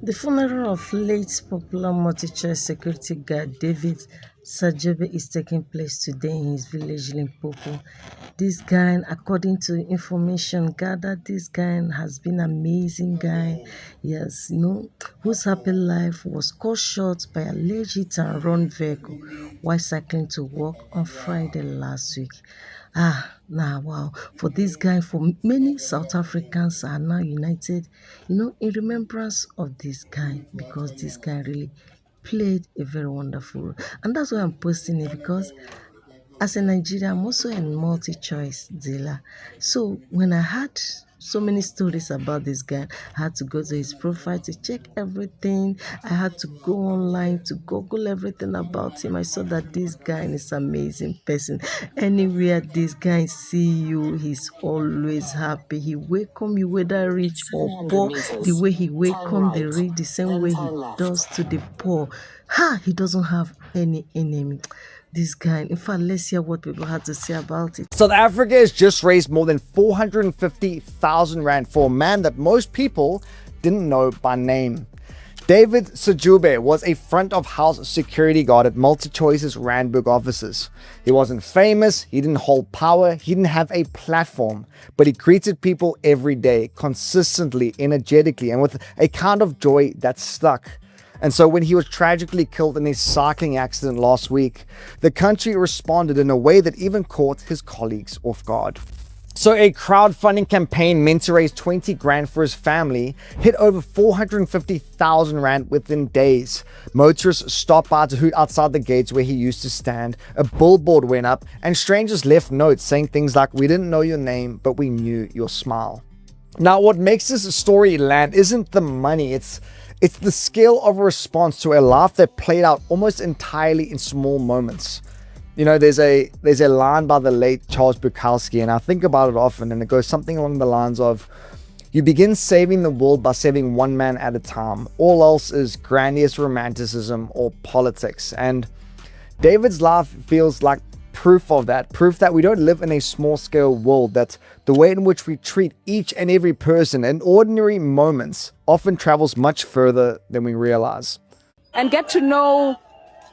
The funeral of late popular multi-choice security guard David Sojobe is taking place today in his village Limpopo. This guy, according to information gathered, this guy has been an amazing guy. Yes, whose happy life was cut short by a alleged hit and run vehicle while cycling to work on Friday last week. Wow. For this guy, for many South Africans are now united, in remembrance of this guy because this guy really played a very wonderful role. And that's why I'm posting it because as a Nigerian, I'm also a multi-choice dealer. So when I had so many stories about this guy, I had to go to his profile to check everything. I had to go online to Google everything about him. I saw that this guy is an amazing person. Anywhere this guy see you, he's always happy. He welcome you whether rich or poor. The way he welcome the rich, the same way he does to the poor. He doesn't have any enemy. This guy. In fact, let's hear what people had to say about it. South Africa has just raised more than 450,000 Rand for a man that most people didn't know by name. David Sojobe was a front of house security guard at MultiChoice's Randburg offices. He wasn't famous, he didn't hold power, he didn't have a platform, but he greeted people every day, consistently, energetically, and with a kind of joy that stuck. And so when he was tragically killed in a cycling accident last week, the country responded in a way that even caught his colleagues off guard. So a crowdfunding campaign meant to raise 20 grand for his family hit over 450,000 Rand within days. Motorists stopped by to hoot outside the gates where he used to stand, a billboard went up, and strangers left notes saying things like, "We didn't know your name, but we knew your smile." Now, what makes this story land isn't the money, it's the scale of a response to a life that played out almost entirely in small moments. There's a line by the late Charles Bukowski, and I think about it often, and it goes something along the lines of, "You begin saving the world by saving one man at a time. All else is grandiose romanticism or politics." And David's life feels like proof of that, proof that we don't live in a small-scale world, that the way in which we treat each and every person in ordinary moments often travels much further than we realize. And get to know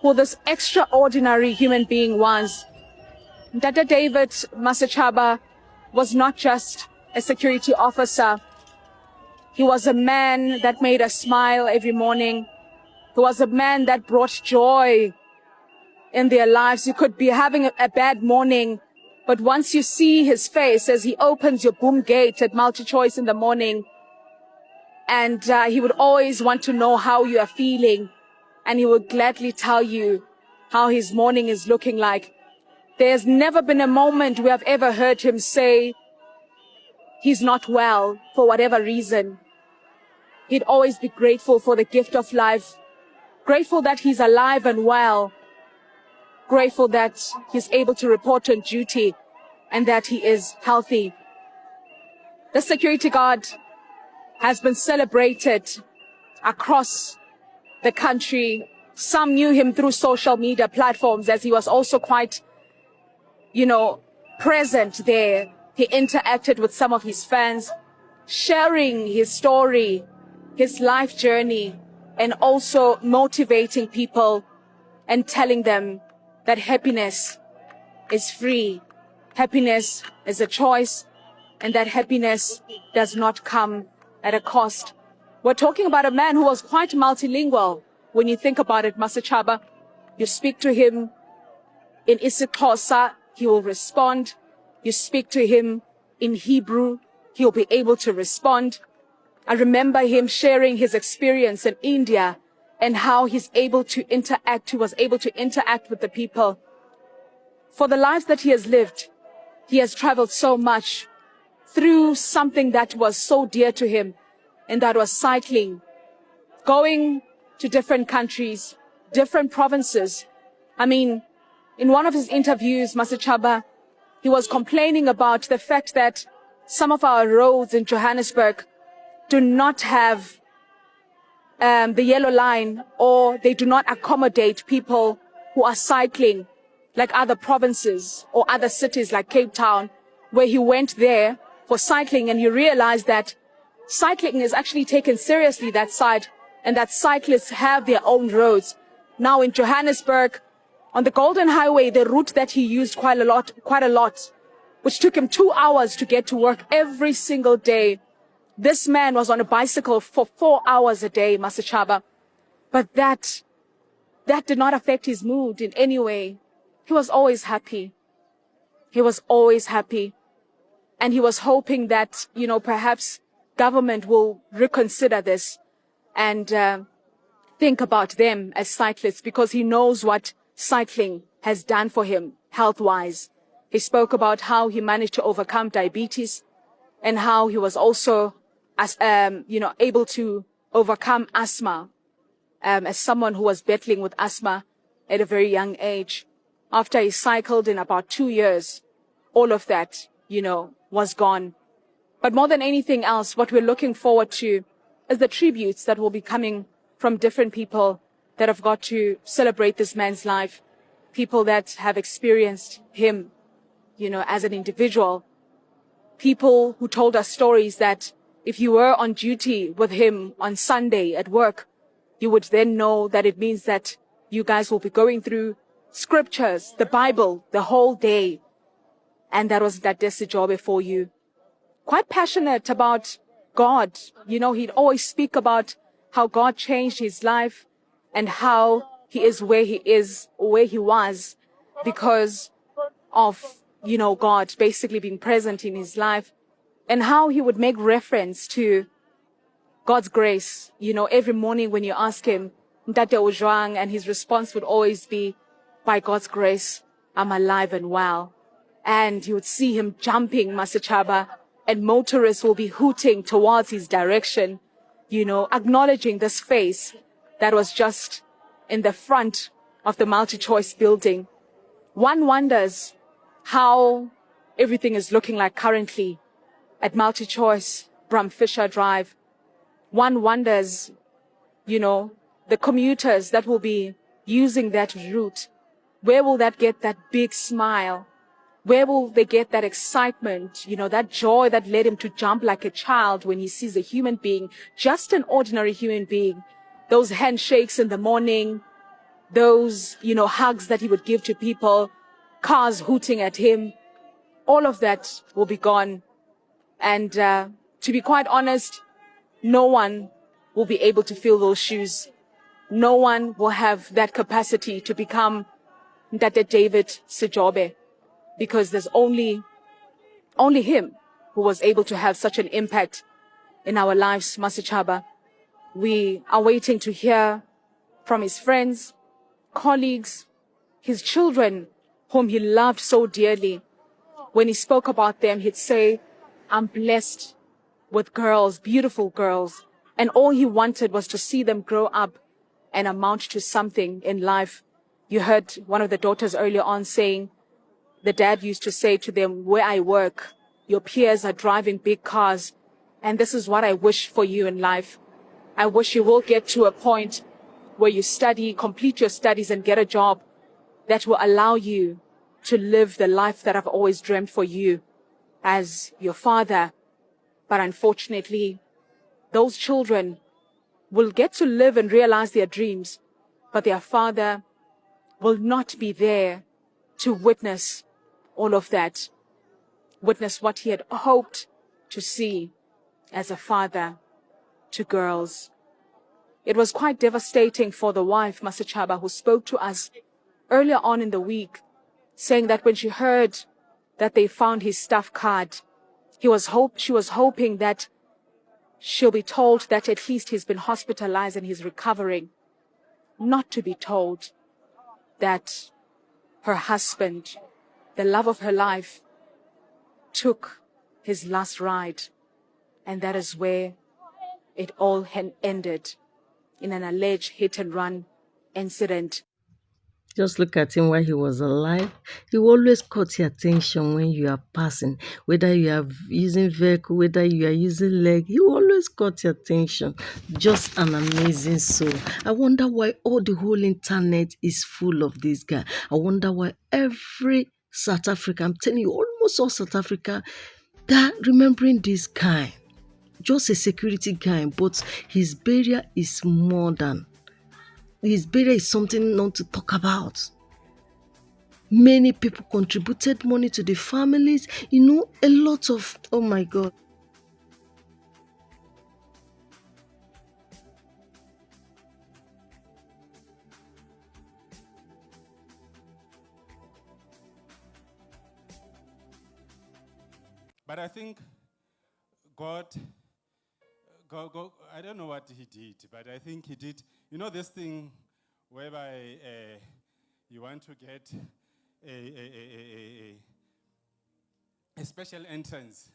who this extraordinary human being was. Dr. David Masachaba was not just a security officer. He was a man that made us smile every morning. He was a man that brought joy in their lives. You could be having a bad morning, but once you see his face as he opens your boom gate at MultiChoice in the morning, and he would always want to know how you are feeling, and he would gladly tell you how his morning is looking like. There's never been a moment we have ever heard him say he's not well for whatever reason. He'd always be grateful for the gift of life, grateful that he's alive and well, grateful that he's able to report on duty and that he is healthy. The security guard has been celebrated across the country. Some knew him through social media platforms as he was also quite, present there. He interacted with some of his fans, sharing his story, his life journey, and also motivating people and telling them that happiness is free. Happiness is a choice, and that happiness does not come at a cost. We're talking about a man who was quite multilingual. When you think about it, Masachaba, you speak to him in isiXhosa, he will respond. You speak to him in Hebrew, he'll be able to respond. I remember him sharing his experience in India and how he was able to interact with the people. For the lives that he has lived, he has traveled so much through something that was so dear to him, and that was cycling, going to different countries, different provinces. In one of his interviews, Masachaba, he was complaining about the fact that some of our roads in Johannesburg do not have the yellow line, or they do not accommodate people who are cycling like other provinces or other cities like Cape Town, where he went there for cycling and he realized that cycling is actually taken seriously that side. and that cyclists have their own roads. Now in Johannesburg, on the Golden Highway, the route that he used quite a lot, which took him 2 hours to get to work every single day. This man was on a bicycle for 4 hours a day, Masachaba. But that did not affect his mood in any way. He was always happy. He was always happy. And he was hoping that, perhaps government will reconsider this and think about them as cyclists, because he knows what cycling has done for him health-wise. He spoke about how he managed to overcome diabetes and how he was also, able to overcome asthma, as someone who was battling with asthma at a very young age. After he cycled in about 2 years, all of that, was gone. But more than anything else, what we're looking forward to is the tributes that will be coming from different people that have got to celebrate this man's life, people that have experienced him, as an individual, people who told us stories that if you were on duty with him on Sunday at work, you would then know that it means that you guys will be going through scriptures, the Bible, the whole day. And that was that Sojobe for you. Quite passionate about God. He'd always speak about how God changed his life and how he is where he was because of, God basically being present in his life, and how he would make reference to God's grace. Every morning when you ask him, Ntate Ojwang, and his response would always be, by God's grace, I'm alive and well. And you would see him jumping, Masachaba, and motorists will be hooting towards his direction, acknowledging this face that was just in the front of the multi-choice building. One wonders how everything is looking like currently at multi-choice Bram Fisher Drive. One wonders, the commuters that will be using that route, where will that get that big smile? Where will they get that excitement, that joy that led him to jump like a child when he sees a human being, just an ordinary human being? Those handshakes in the morning, those, hugs that he would give to people, cars hooting at him, all of that will be gone. And to be quite honest, no one will be able to fill those shoes. No one will have that capacity to become Ntate David Sojobe, because there's only him who was able to have such an impact in our lives, Masachaba. We are waiting to hear from his friends, colleagues, his children, whom he loved so dearly. When he spoke about them, he'd say, I'm blessed with girls, beautiful girls. And all he wanted was to see them grow up and amount to something in life. You heard one of the daughters earlier on saying, the dad used to say to them, where I work, your peers are driving big cars. And this is what I wish for you in life. I wish you will get to a point where you study, complete your studies and get a job that will allow you to live the life that I've always dreamt for you as your father. But unfortunately, those children will get to live and realize their dreams, but their father will not be there to witness all of that, witness what he had hoped to see as a father to girls. It was quite devastating for the wife, Masachaba, who spoke to us earlier on in the week, saying that when she heard that they found his staff card, she was hoping that she'll be told that at least he's been hospitalized and he's recovering, not to be told that her husband, the love of her life, took his last ride. And that is where it all ended, in an alleged hit-and-run incident. Just look at him while he was alive. He will always caught your attention when you are passing, whether you are using vehicle, whether you are using leg. He will always caught your attention. Just an amazing soul. I wonder why all the whole internet is full of this guy. I wonder why every South Africa, I'm telling you, almost all South Africa, they're remembering this guy. just a security guy, but his burial is more than. His burial is something not to talk about. Many people contributed money to the families. A lot of, oh my God. But I think God, I don't know what he did, but I think he did, this thing whereby you want to get a special entrance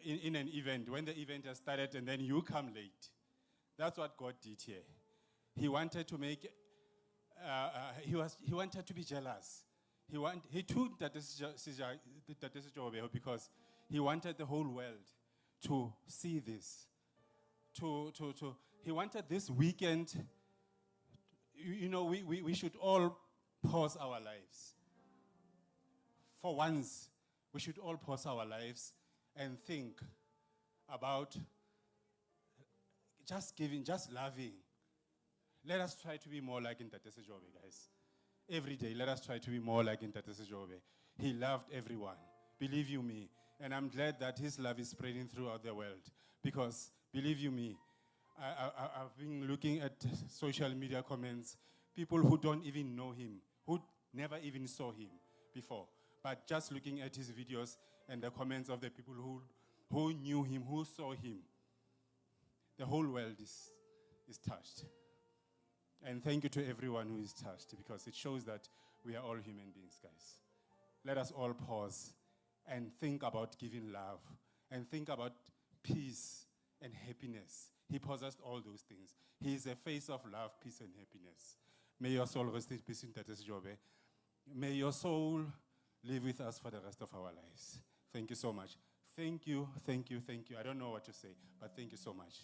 in an event, when the event has started and then you come late. That's what God did here. He wanted to make, he wanted to be jealous. He took that Sojobe because he wanted the whole world to see this. He wanted this weekend. We should all pause our lives. For once, we should all pause our lives and think about just giving, just loving. Let us try to be more like in Tate Sojobe, guys. Every day, let us try to be more like in Tate Sojobe. He loved everyone, believe you me. And I'm glad that his love is spreading throughout the world. Because, believe you me, I've been looking at social media comments, people who don't even know him, who never even saw him before. But just looking at his videos and the comments of the people who knew him, who saw him, the whole world is touched. And thank you to everyone who is touched, because it shows that we are all human beings, guys. Let us all pause and think about giving love and think about peace and happiness. He possessed all those things. He is a face of love, peace, and happiness. May your soul rest in peace in Tate Sojobe. May your soul live with us for the rest of our lives. Thank you so much. Thank you, thank you, thank you. I don't know what to say, but thank you so much.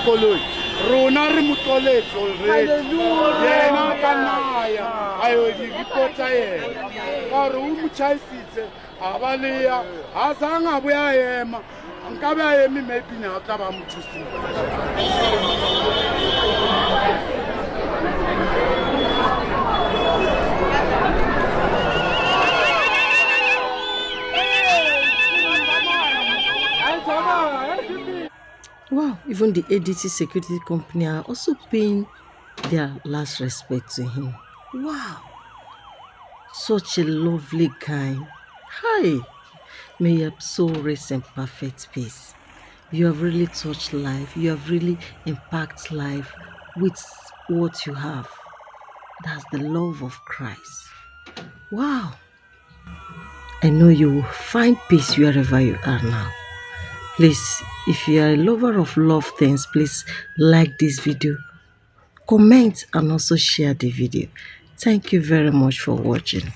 Koloi rona re motloletse already yena ka naya ayo di dipotsa yena ka re o mochaisitse a ba le ya a sanga boya ema nka ba eme maybe na tla ba mothusi. Wow, even the ADT security company are also paying their last respect to him. Wow, such a lovely guy. Hi, may your soul rest in perfect peace. You have really touched life. You have really impacted life with what you have. That's the love of Christ. Wow. I know you will find peace wherever you are now. Please, if you are a lover of love things, please like this video, comment, and also share the video. Thank you very much for watching.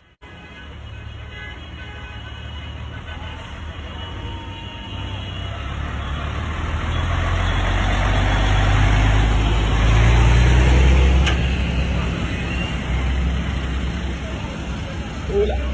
Hola.